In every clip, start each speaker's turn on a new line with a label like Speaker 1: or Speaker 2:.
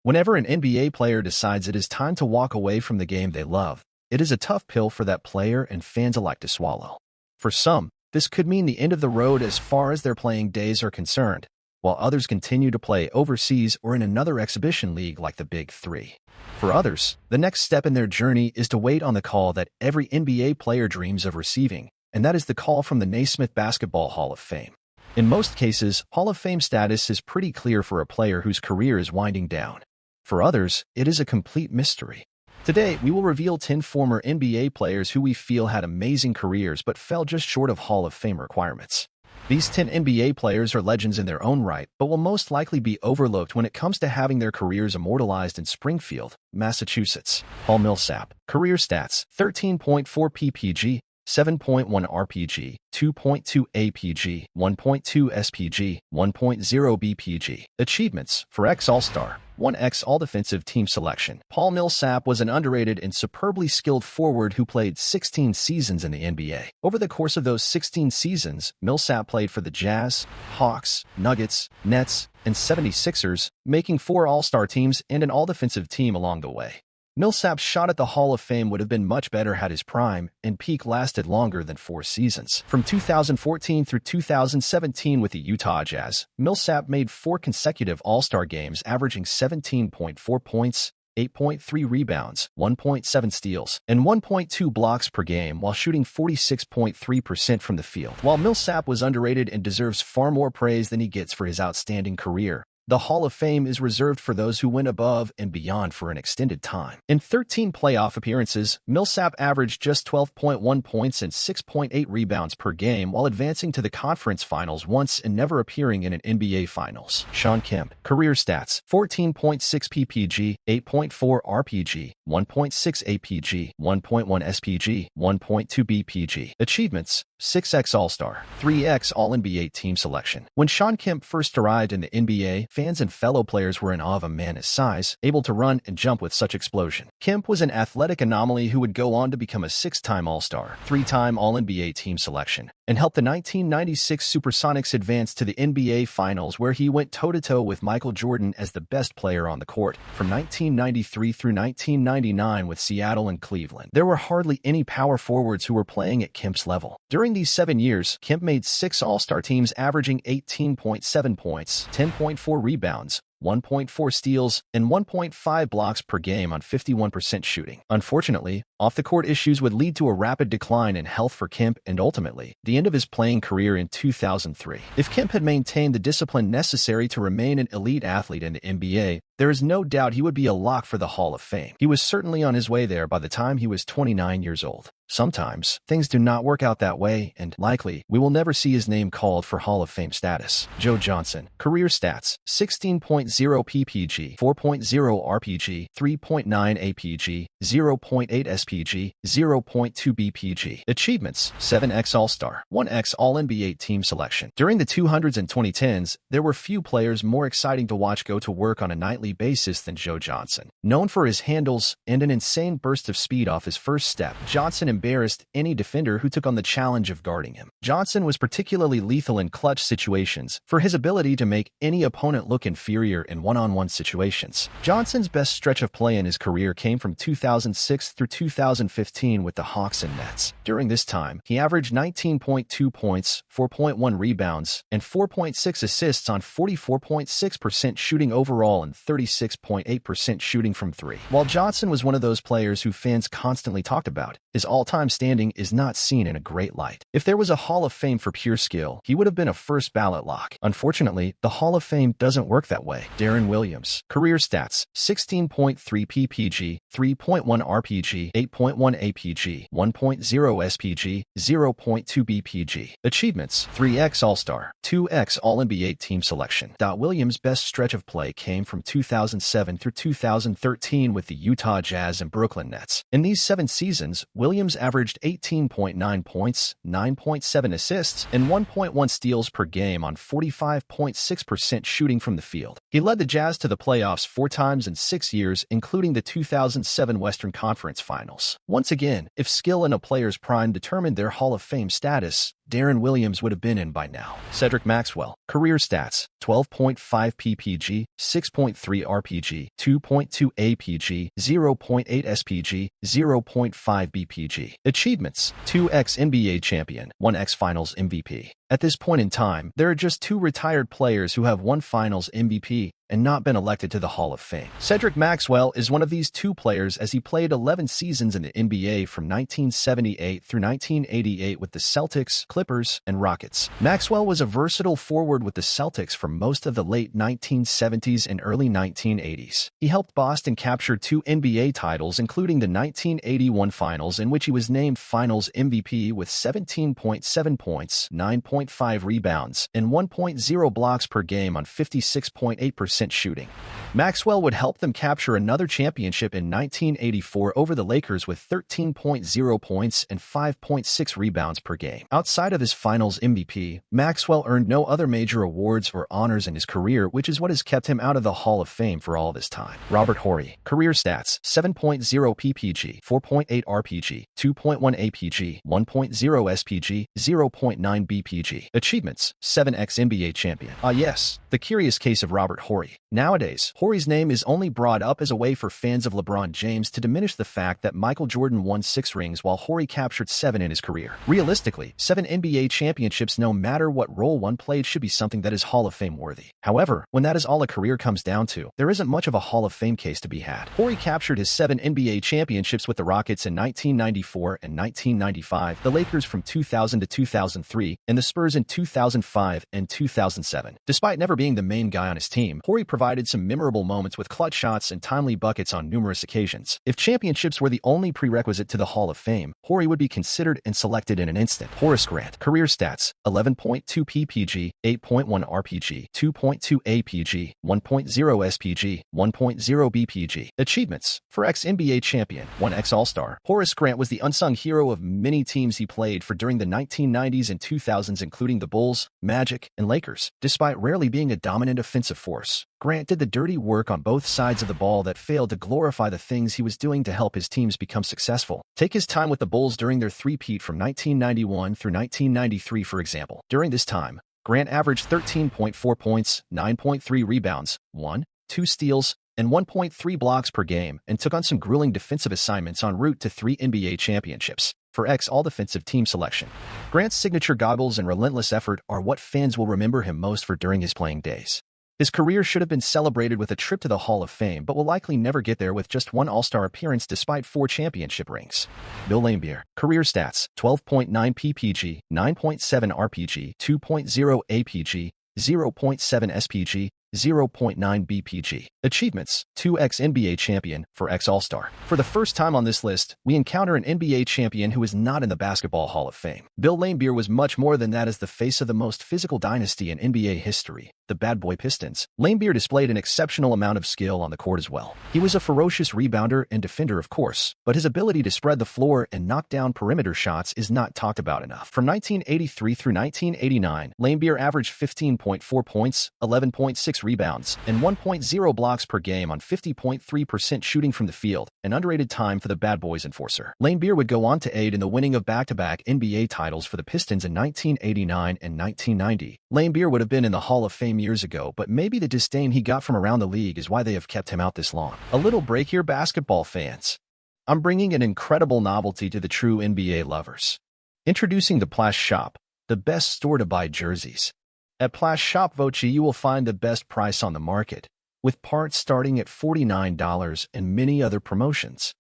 Speaker 1: Whenever an NBA player decides it is time to walk away from the game they love, it is a tough pill for that player and fans alike to swallow. For some, this could mean the end of the road as far as their playing days are concerned, while others continue to play overseas or in another exhibition league like the Big Three. For others, the next step in their journey is to wait on the call that every NBA player dreams of receiving, and that is the call from the Naismith Basketball Hall of Fame. In most cases, Hall of Fame status is pretty clear for a player whose career is winding down. For others, it is a complete mystery. Today, we will reveal 10 former NBA players who we feel had amazing careers but fell just short of Hall of Fame requirements. These 10 NBA players are legends in their own right, but will most likely be overlooked when it comes to having their careers immortalized in Springfield, Massachusetts. Paul Milsap. Career stats: 13.4 ppg, 7.1 rpg, 2.2 apg, 1.2 spg, 1.0 bpg. Achievements: for All-Star, 1x All-Defensive Team Selection. Paul Milsap was an underrated and superbly skilled forward who played 16 seasons in the NBA. Over the course of those 16 seasons, Milsap played for the Jazz, Hawks, Nuggets, Nets, and 76ers, making 4 All-Star teams and an All-Defensive team along the way. Milsap's shot at the Hall of Fame would have been much better had his prime and peak lasted longer than 4 seasons. From 2014 through 2017 with the Utah Jazz, Milsap made 4 consecutive All-Star games, averaging 17.4 points, 8.3 rebounds, 1.7 steals, and 1.2 blocks per game while shooting 46.3% from the field. While Milsap was underrated and deserves far more praise than he gets for his outstanding career, the Hall of Fame is reserved for those who went above and beyond for an extended time. In 13 playoff appearances, Milsap averaged just 12.1 points and 6.8 rebounds per game while advancing to the conference finals once and never appearing in an NBA Finals. Sean Kemp. Career stats: 14.6 ppg, 8.4 rpg, 1.6 apg, 1.1 spg, 1.2 bpg. Achievements: 6x All-Star, 3x All-NBA Team Selection. When Sean Kemp first arrived in the NBA, fans and fellow players were in awe of a man his size, able to run and jump with such explosion. Kemp was an athletic anomaly who would go on to become a 6-time All-Star, 3-time All-NBA Team Selection, and helped the 1996 Supersonics advance to the NBA Finals, where he went toe-to-toe with Michael Jordan as the best player on the court. From 1993 through 1999 with Seattle and Cleveland, there were hardly any power forwards who were playing at Kemp's level. During these 7 years, Kemp made 6 All-Star teams, averaging 18.7 points, 10.4 rebounds, 1.4 steals, and 1.5 blocks per game on 51% shooting. Unfortunately, off-the-court issues would lead to a rapid decline in health for Kemp and ultimately, the end of his playing career in 2003. If Kemp had maintained the discipline necessary to remain an elite athlete in the NBA, there is no doubt he would be a lock for the Hall of Fame. He was certainly on his way there by the time he was 29 years old. Sometimes, things do not work out that way, and likely, we will never see his name called for Hall of Fame status. Joe Johnson. Career stats: 16.0 ppg, 4.0 rpg, 3.9 apg, 0.8 spg, 0.2 bpg. Achievements: 7x All-Star, 1x All-NBA Team Selection. During the 200s and 2010s, there were few players more exciting to watch go to work on a nightly basis than Joe Johnson. Known for his handles and an insane burst of speed off his first step, Johnson embarrassed any defender who took on the challenge of guarding him. Johnson was particularly lethal in clutch situations for his ability to make any opponent look inferior in one-on-one situations. Johnson's best stretch of play in his career came from 2006 through 2015 with the Hawks and Nets. During this time, he averaged 19.2 points, 4.1 rebounds, and 4.6 assists on 44.6% shooting overall and 36.8% shooting from 3. While Johnson was one of those players who fans constantly talked about, his all-time standing is not seen in a great light. If there was a Hall of Fame for pure skill, he would have been a first ballot lock. Unfortunately, the Hall of Fame doesn't work that way. Deron Williams. Career stats: 16.3 ppg, 3.1 rpg, 8.1 apg, 1.0 spg, 0.2 bpg. Achievements: 3x All-Star, 2x All-NBA Team Selection. Williams' best stretch of play came from 2007 through 2013 with the Utah Jazz and Brooklyn Nets. In these 7 seasons, Williams averaged 18.9 points, 9.7 assists, and 1.1 steals per game on 45.6% shooting from the field. He led the Jazz to the playoffs 4 times in 6 years, including the 2007 Western Conference Finals. Once again, if skill in a player's prime determined their Hall of Fame status, Deron Williams would have been in by now. Cedric Maxwell, career stats, 12.5 ppg, 6.3 rpg, 2.2 apg, 0.8 spg, 0.5 bpg. Achievements: 2x NBA champion, 1x finals MVP. At this point in time, there are just 2 retired players who have won finals MVP and not been elected to the Hall of Fame. Cedric Maxwell is one of these 2 players, as he played 11 seasons in the NBA from 1978 through 1988 with the Celtics, Clippers, and Rockets. Maxwell was a versatile forward with the Celtics for most of the late 1970s and early 1980s. He helped Boston capture 2 NBA titles, including the 1981 Finals, in which he was named Finals MVP with 17.7 points, 9.5 rebounds, and 1.0 blocks per game on 56.8% shooting. Maxwell would help them capture another championship in 1984 over the Lakers with 13.0 points and 5.6 rebounds per game. Outside of his finals MVP, Maxwell earned no other major awards or honors in his career, which is what has kept him out of the Hall of Fame for all this time. Robert Horry, career stats, 7.0 ppg, 4.8 rpg, 2.1 apg, 1.0 spg, 0.9 bpg. Achievements: 7x NBA champion. Yes, the curious case of Robert Horry. Nowadays, Horry's name is only brought up as a way for fans of LeBron James to diminish the fact that Michael Jordan won 6 rings while Horry captured 7 in his career. Realistically, 7 NBA championships, no matter what role one played, should be something that is Hall of Fame worthy. However, when that is all a career comes down to, there isn't much of a Hall of Fame case to be had. Horry captured his 7 NBA championships with the Rockets in 1994 and 1995, the Lakers from 2000 to 2003, and the Spurs in 2005 and 2007. Despite never being the main guy on his team, Horry provided some memorable moments with clutch shots and timely buckets on numerous occasions. If championships were the only prerequisite to the Hall of Fame, Horry would be considered and selected in an instant. Horace Grant, career stats, 11.2 ppg, 8.1 rpg, 2.2 apg, 1.0 spg, 1.0 bpg. Achievements: 4x NBA champion, 1x All-Star. Horace Grant was the unsung hero of many teams he played for during the 1990s and 2000s, including the Bulls, Magic, and Lakers. Despite rarely being a dominant offensive force, Grant did the dirty work on both sides of the ball that failed to glorify the things he was doing to help his teams become successful. Take his time with the Bulls during their three-peat from 1991 through 1993, for example. During this time, Grant averaged 13.4 points, 9.3 rebounds, 1.2 steals, and 1.3 blocks per game, and took on some grueling defensive assignments en route to 3 NBA championships. For All-Defensive Team selection, Grant's signature goggles and relentless effort are what fans will remember him most for during his playing days. His career should have been celebrated with a trip to the Hall of Fame, but will likely never get there with just 1 All-Star appearance despite 4 championship rings. Bill Laimbeer, career stats, 12.9 ppg, 9.7 rpg, 2.0 apg, 0.7 spg, 0.9 bpg. Achievements: 2x NBA champion, 4x All-Star. For the first time on this list, we encounter an NBA champion who is not in the Basketball Hall of Fame. Bill Laimbeer was much more than that. As the face of the most physical dynasty in NBA history, the Bad Boy Pistons, Laimbeer displayed an exceptional amount of skill on the court as well. He was a ferocious rebounder and defender, of course, but his ability to spread the floor and knock down perimeter shots is not talked about enough. From 1983 through 1989, Laimbeer averaged 15.4 points, 11.6 rebounds, and 1.0 blocks per game on 50.3% shooting from the field, an underrated time for the Bad Boys enforcer. Laimbeer would go on to aid in the winning of back-to-back NBA titles for the Pistons in 1989 and 1990. Laimbeer would have been in the Hall of Fame years ago, but maybe the disdain he got from around the league is why they have kept him out this long. A little break here, basketball fans. I'm bringing an incredible novelty to the true NBA lovers. Introducing the Plash Shop, the best store to buy jerseys. At Plash Shop Voci, you will find the best price on the market, with parts starting at $49 and many other promotions.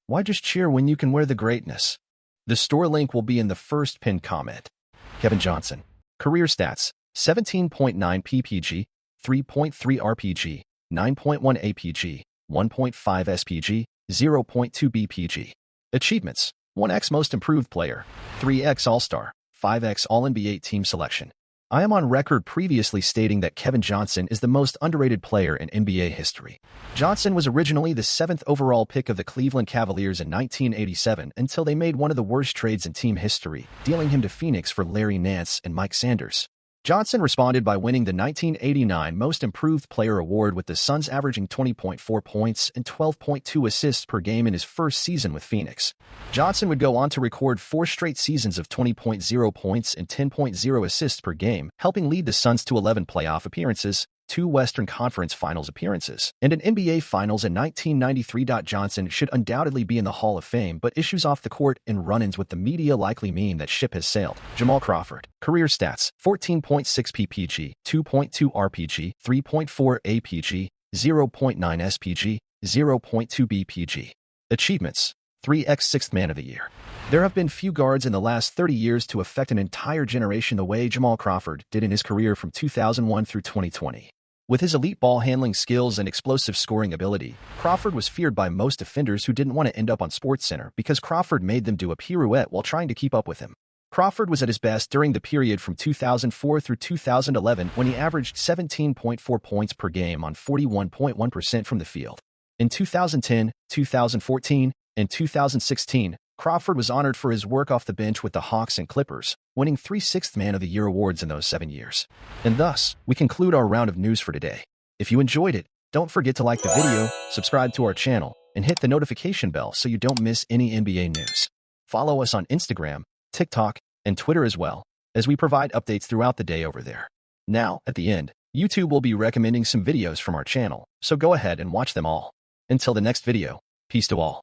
Speaker 1: Why just cheer when you can wear the greatness? The store link will be in the first pinned comment. Kevin Johnson, career stats, 17.9 ppg, 3.3 rpg, 9.1 apg, 1.5 spg, 0.2 bpg. Achievements: 1x Most Improved Player, 3x All-Star, 5x All-NBA Team Selection. I am on record previously stating that Kevin Johnson is the most underrated player in NBA history. Johnson was originally the 7th overall pick of the Cleveland Cavaliers in 1987 until they made one of the worst trades in team history, dealing him to Phoenix for Larry Nance and Mike Sanders. Johnson responded by winning the 1989 Most Improved Player Award, with the Suns averaging 20.4 points and 12.2 assists per game in his first season with Phoenix. Johnson would go on to record 4 straight seasons of 20.0 points and 10.0 assists per game, helping lead the Suns to 11 playoff appearances, 2 Western Conference Finals appearances, and an NBA Finals in 1993. Johnson should undoubtedly be in the Hall of Fame, but issues off the court and run-ins with the media likely mean that ship has sailed. Jamal Crawford. Career stats: 14.6 PPG, 2.2 RPG, 3.4 APG, 0.9 SPG, 0.2 BPG. Achievements: 3x Sixth Man of the Year. There have been few guards in the last 30 years to affect an entire generation the way Jamal Crawford did in his career from 2001 through 2020. With his elite ball-handling skills and explosive scoring ability, Crawford was feared by most defenders who didn't want to end up on SportsCenter because Crawford made them do a pirouette while trying to keep up with him. Crawford was at his best during the period from 2004 through 2011 when he averaged 17.4 points per game on 41.1% from the field. In 2010, 2014, and 2016, Crawford was honored for his work off the bench with the Hawks and Clippers, winning 3 Sixth Man of the Year awards in those 7 years. And thus, we conclude our round of news for today. If you enjoyed it, don't forget to like the video, subscribe to our channel, and hit the notification bell so you don't miss any NBA news. Follow us on Instagram, TikTok, and Twitter as well, as we provide updates throughout the day over there. Now, at the end, YouTube will be recommending some videos from our channel, so go ahead and watch them all. Until the next video, peace to all.